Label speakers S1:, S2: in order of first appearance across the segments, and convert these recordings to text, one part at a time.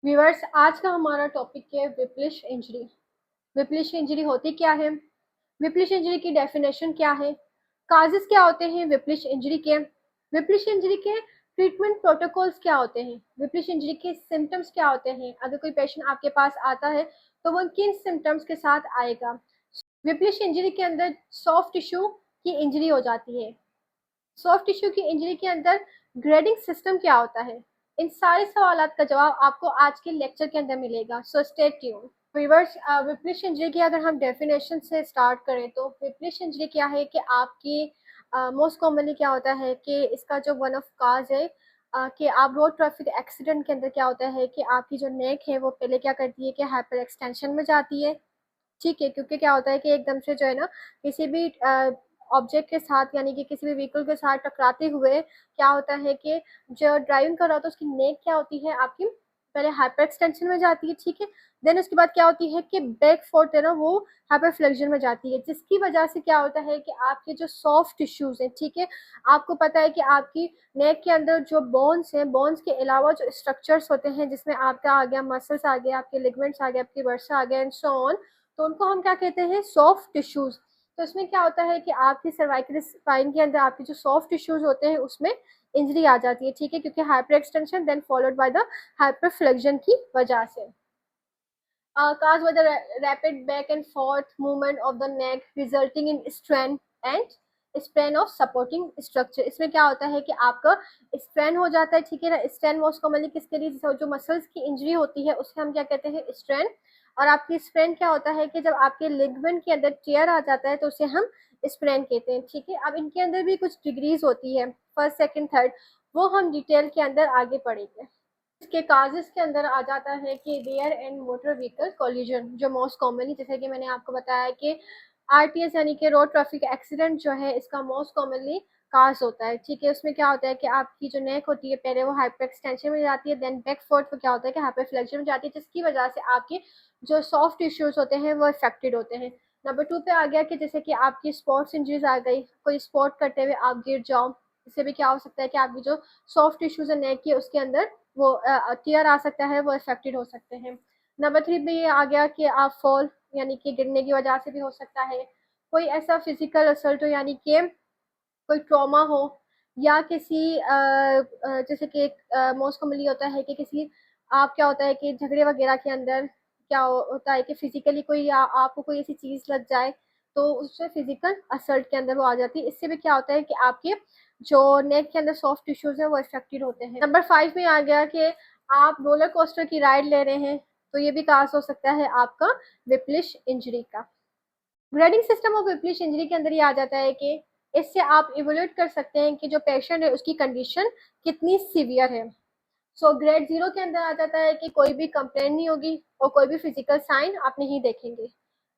S1: Viewers, आज का हमारा टॉपिक है विप्लिश इंजरी। विप्लिश इंजरी होती क्या है, विप्लिश इंजरी की डेफिनेशन क्या है, काजेस क्या होते हैं विप्लिश इंजरी के, विप्लिश इंजरी के ट्रीटमेंट प्रोटोकॉल्स क्या होते हैं, विप्लिश इंजरी के सिम्टम्स क्या होते हैं, अगर कोई पेशेंट आपके पास आता है तो वो किन सिम्टम्स के साथ आएगा। विप्लिश इंजरी के अंदर सॉफ्ट टिश्यू की इंजरी हो जाती है। सॉफ्ट टिश्यू की इंजरी के अंदर ग्रेडिंग सिस्टम क्या होता है, इन सारे सवालों का जवाब आपको आज के लेक्चर के अंदर मिलेगा। So stay tune. Viewers, whiplash injury की अगर हम डेफिनेशन से स्टार्ट करें तो विप्लिश इंजरी क्या है कि आपकी मोस्ट कॉमनली क्या होता है कि इसका जो वन ऑफ काज है कि आप रोड ट्रैफिक एक्सीडेंट के अंदर क्या होता है कि आपकी जो नेक है वो पहले क्या करती है कि हाइपर एक्सटेंशन में जाती है। ठीक है, क्योंकि क्या होता है कि एकदम से जो है ना किसी भी ऑब्जेक्ट के साथ यानी कि किसी भी व्हीकल के साथ टकराते हुए क्या होता है कि जो ड्राइविंग कर रहा होता है उसकी नेक क्या होती है आपकी पहले हाइपर एक्सटेंशन में जाती है। ठीक है, देन उसके बाद क्या होती है कि बैक फोर्थ है ना वो हाइपर फ्लेक्शन में जाती है, जिसकी वजह से क्या होता है कि आपके जो सॉफ्ट टिश्यूज हैं, ठीक है, आपको पता है कि आपकी नेक के अंदर जो बोन्स हैं, बोन्स के अलावा जो स्ट्रक्चर्स होते हैं जिसमें आपका आ गया मसल्स आ गए, आपके लिगमेंट्स आ गए, आपकी वर्सा आ गए एंड सो ऑन, तो उनको हम क्या कहते हैं सॉफ्ट टिश्यूज। तो इसमें क्या होता है कि आपकी सर्वाइकल स्पाइन के अंदर आपके जो सॉफ्ट टिश्यूज होते हैं उसमें इंजरी आ जाती है। ठीक है, क्योंकि hyper extension then followed by the hyper flexion की वजह से caused by the rapid back and forth movement of the neck resulting in strain and strain of supporting structure. इसमें क्या होता है कि आपका स्ट्रेन हो जाता है। ठीक है ना, स्ट्रेन मोस्ट कॉमनली किसके लिए, जो मसल्स की इंजरी होती है उसे हम क्या कहते हैं स्ट्रेन। और आपकी स्ट्रेन क्या होता है कि जब आपके लिगमेंट के अंदर टेयर आ जाता है तो उसे हम स्प्रेन कहते हैं। ठीक है, अब इनके अंदर भी कुछ डिग्रीज होती है, फर्स्ट सेकंड थर्ड, वो हम डिटेल के अंदर आगे पढ़ेंगे। इसके काजेस के अंदर आ जाता है कि rear end motor vehicle collision, जो मोस्ट कॉमनली जैसे कि मैंने आपको बताया कि आरटीएस यानी कि रोड ट्रैफिक एक्सीडेंट जो है इसका मोस्ट कॉमनली काज होता है। ठीक है, उसमें क्या होता है कि आपकी जो नेक होती है पहले वो हाइपर एक्सटेंशन में जाती है, देन बैक फोर्थ में क्या होता है कि हाइपर फ्लेक्शन में जाती है, जिसकी वजह से आपके जो सॉफ्ट टिश्यूज होते हैं वो इफेक्टेड होते हैं। नंबर 2 पे आ गया कि जैसे कि आपकी स्पोर्ट्स इंजरीज आ गई, कोई स्पोर्ट करते हुए आप गिर जाओ, इससे भी क्या हो सकता है कि आपकी जो सॉफ्ट टिश्यूज है नेक की उसके अंदर वो टीयर आ सकता है, वो इफेक्टेड हो सकते हैं। नंबर 3 पे ये आ गया कि आप फॉल यानी कि गिरने की वजह से भी हो सकता है, कोई ऐसा फिजिकल असल्ट हो यानी कि कोई ट्रॉमा हो, या किसी जैसे कि मोस्ट कॉमनली होता है कि किसी आप क्या होता है कि झगड़े वगैरह के अंदर क्या होता है कि फिजिकली कोई आपको कोई ऐसी चीज लग जाए तो उससे फिजिकल असल्ट के अंदर वो आ जाती है। इससे भी क्या होता है कि आपके जो नेक के अंदर सॉफ्ट टिश्यूज है वो इफेक्टेड होते हैं। नंबर 5 में आ गया कि आप रोलर कोस्टर की राइड ले रहे हैं, तो ये भी काज हो सकता है आपका विप्लिश इंजरी का। Grading system of whiplash injury के अंदर ये आ जाता है कि इससे आप इवेल्युएट कर सकते हैं कि जो पेशेंट है उसकी कंडीशन कितनी सीवियर है। सो ग्रेड 0 के अंदर आ जाता है कि कोई भी कंप्लेन नहीं होगी और कोई भी फिजिकल साइन आप नहीं देखेंगे।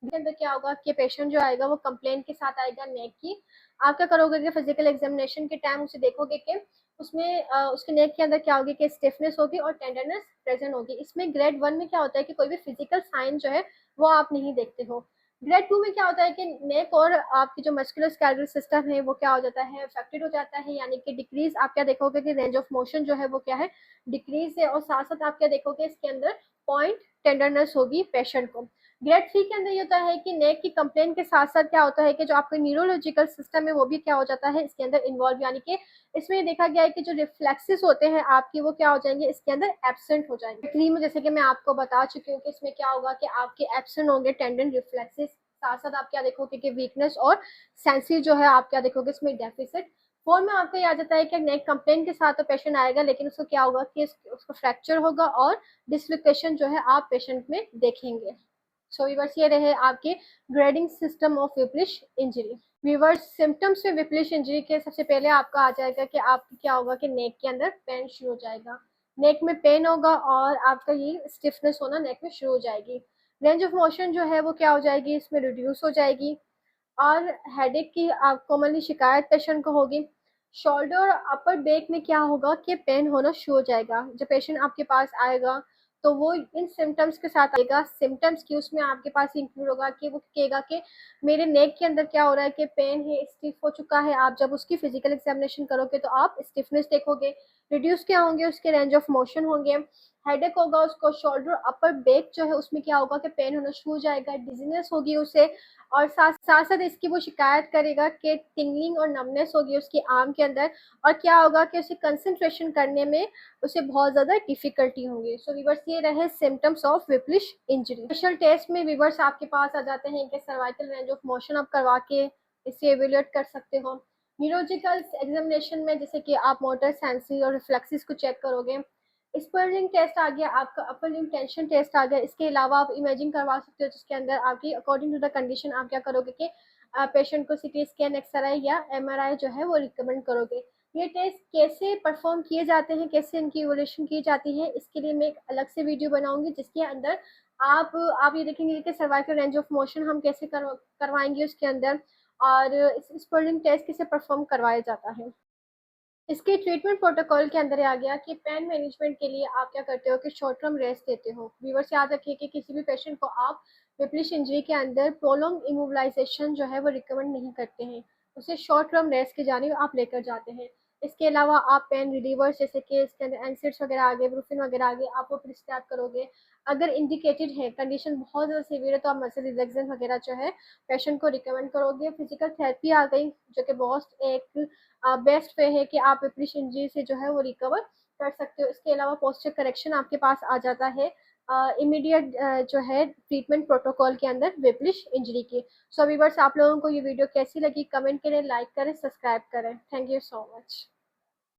S1: के अंदर क्या होगा कि पेशेंट जो आएगा वो कंप्लेन के साथ आएगा नेक की। आप क्या करोगे कि फिजिकल एग्जामिनेशन के टाइम उसे देखोगे कि उसमें उसके नेक के अंदर क्या होगी कि स्टिफनेस होगी और टेंडरनेस प्रेजेंट होगी। इसमें ग्रेड 1 में क्या होता है कि कोई भी फिजिकल साइन जो है वो आप नहीं देखते हो। ग्रेड 2 में क्या होता है कि नेक और आपकी जो मस्कुलर स्केलेटल सिस्टम है वो क्या हो जाता है अफेक्टेड हो जाता है, यानी कि डिक्रीज। आप क्या देखोगे कि रेंज ऑफ मोशन जो है वो क्या है डिक्रीज है, और साथ साथ आप क्या देखोगे इसके अंदर पॉइंट टेंडरनेस होगी पेशेंट को। ग्रेड 3 के अंदर ये होता है कि नेक की कंप्लेन के साथ साथ क्या होता है कि जो आपका न्यूरोलॉजिकल सिस्टम है वो भी क्या हो जाता है इसके अंदर इन्वॉल्व, यानी कि इसमें ये देखा गया है कि जो रिफ्लेक्सेस होते हैं आपकी वो क्या हो जाएंगे इसके अंदर एब्सेंट हो जाएंगे। 3 में जैसे कि मैं आपको बता चुकी हूँ कि इसमें क्या होगा कि आपके एब्सेंट होंगे टेंडन रिफ्लेक्सेस, साथ साथ आप क्या देखोगे कि वीकनेस और सेंसी जो है आप क्या देखोगे इसमें डेफिसिट। 4 में आपको याद आता है कि नेक कंप्लेन के साथ तो पेशेंट आएगा लेकिन उसको क्या होगा कि उसको फ्रैक्चर होगा और डिसलोकेशन जो है आप पेशेंट में देखेंगे। सो वीवर्स, ये रहे आपके grading system of whiplash injury. Viewers, symptoms में विप्लिश इंजरी के सबसे पहले आपका आ जाएगा कि आपकी क्या होगा कि नेक के अंदर पेन शुरू हो जाएगा, नेक में पेन होगा और आपका ये स्टिफनेस होना नेक में शुरू हो जाएगी। रेंज ऑफ मोशन जो है वो क्या हो जाएगी इसमें रिड्यूस हो जाएगी, और हेडेक की आप कॉमनली शिकायत पेशेंट को होगी। शोल्डर और अपर बैक में क्या होगा कि पेन होना शुरू हो जाएगा। जब पेशेंट आपके पास आएगा तो वो इन सिम्टम्स के साथ आएगा। सिम्टम्स की उसमें आपके पास इंक्लूड होगा कि वो कहेगा कि मेरे नेक के अंदर क्या हो रहा है कि पेन है, स्टिफ हो चुका है। आप जब उसकी फिजिकल एग्जामिनेशन करोगे तो आप स्टिफनेस देखोगे, रिड्यूस क्या होंगे उसके रेंज ऑफ मोशन होंगे, हेडेक होगा उसको, शोल्डर अपर बैक जो है उसमें क्या होगा कि पेन होना शुरू हो जाएगा, डिजीनेस होगी उसे, और साथ साथ इसकी वो शिकायत करेगा कि टिंगलिंग और नमनेस होगी उसकी आर्म के अंदर, और क्या होगा कि उसे कंसंट्रेशन करने में उसे बहुत ज़्यादा डिफिकल्टी होगी। सो वीवर्स ये रहे symptoms of whiplash injury. Special test में वीवर्स आपके पास आ जाते हैं कि सर्वाइकल रेंज ऑफ मोशन आप करवा के इसे एवेल्यूएट कर सकते हो। न्यूरोलॉजिकल एग्जामिनेशन में जैसे कि आप मोटर सेंसरी और रिफ्लेक्सिस को चेक करोगे। स्पर्लिंग टेस्ट आ गया आपका, अपर लिम्ब टेंशन टेस्ट आ गया। इसके अलावा आप इमेजिंग करवा सकते हो जिसके अंदर आपकी अकॉर्डिंग टू द कंडीशन आप क्या करोगे कि पेशेंट को सीटी स्कैन, एक्सरे या एमआरआई जो है वो रिकमेंड करोगे। ये टेस्ट कैसे परफॉर्म किए जाते हैं, कैसे इनकी इवोल्यूशन की जाती है, इसके लिए मैं एक अलग से वीडियो बनाऊंगी जिसके अंदर आप ये देखेंगे कि सर्वाइकल रेंज ऑफ मोशन हम कैसे करवाएंगे उसके अंदर, और स्पर्लिंग टेस्ट कैसे परफॉर्म करवाया जाता है। इसके ट्रीटमेंट प्रोटोकॉल के अंदर आ गया कि पेन मैनेजमेंट के लिए आप क्या करते हो कि शॉर्ट टर्म रेस्ट देते हो। व्यूवर्स याद रखिए कि किसी भी पेशेंट को आप विप्लिश इंजरी के अंदर प्रोलॉन्ग इमोबिलाइजेशन जो है वो रिकमेंड नहीं करते हैं, उसे शॉर्ट टर्म रेस्ट की जानिब आप लेकर जाते हैं। इसके अलावा आप पेन रिलीवर्स जैसे कि इसके अंदर एनसिड्स वगैरह आ गए, ब्रूफिन वगैरह आ गए, आप वो प्रिस्क्राइब करोगे। अगर इंडिकेटेड है, कंडीशन बहुत ज़्यादा सीवियर है, तो आप मसल रिलैक्सेंट वगैरह जो है पेशेंट को रिकमेंड करोगे। फिजिकल थेरेपी आ गई जो कि बहुत एक बेस्ट वे है कि आप विप्लिश इंजरी से जो है वो रिकवर कर सकते हो। इसके अलावा पोस्चर करेक्शन आपके पास आ जाता है इमीडिएट जो है ट्रीटमेंट प्रोटोकॉल के अंदर विप्लिश इंजरी की। सो वीवर्स आप लोगों को ये वीडियो कैसी लगी कमेंट करें, लाइक करें, सब्सक्राइब करें। Thank you so much.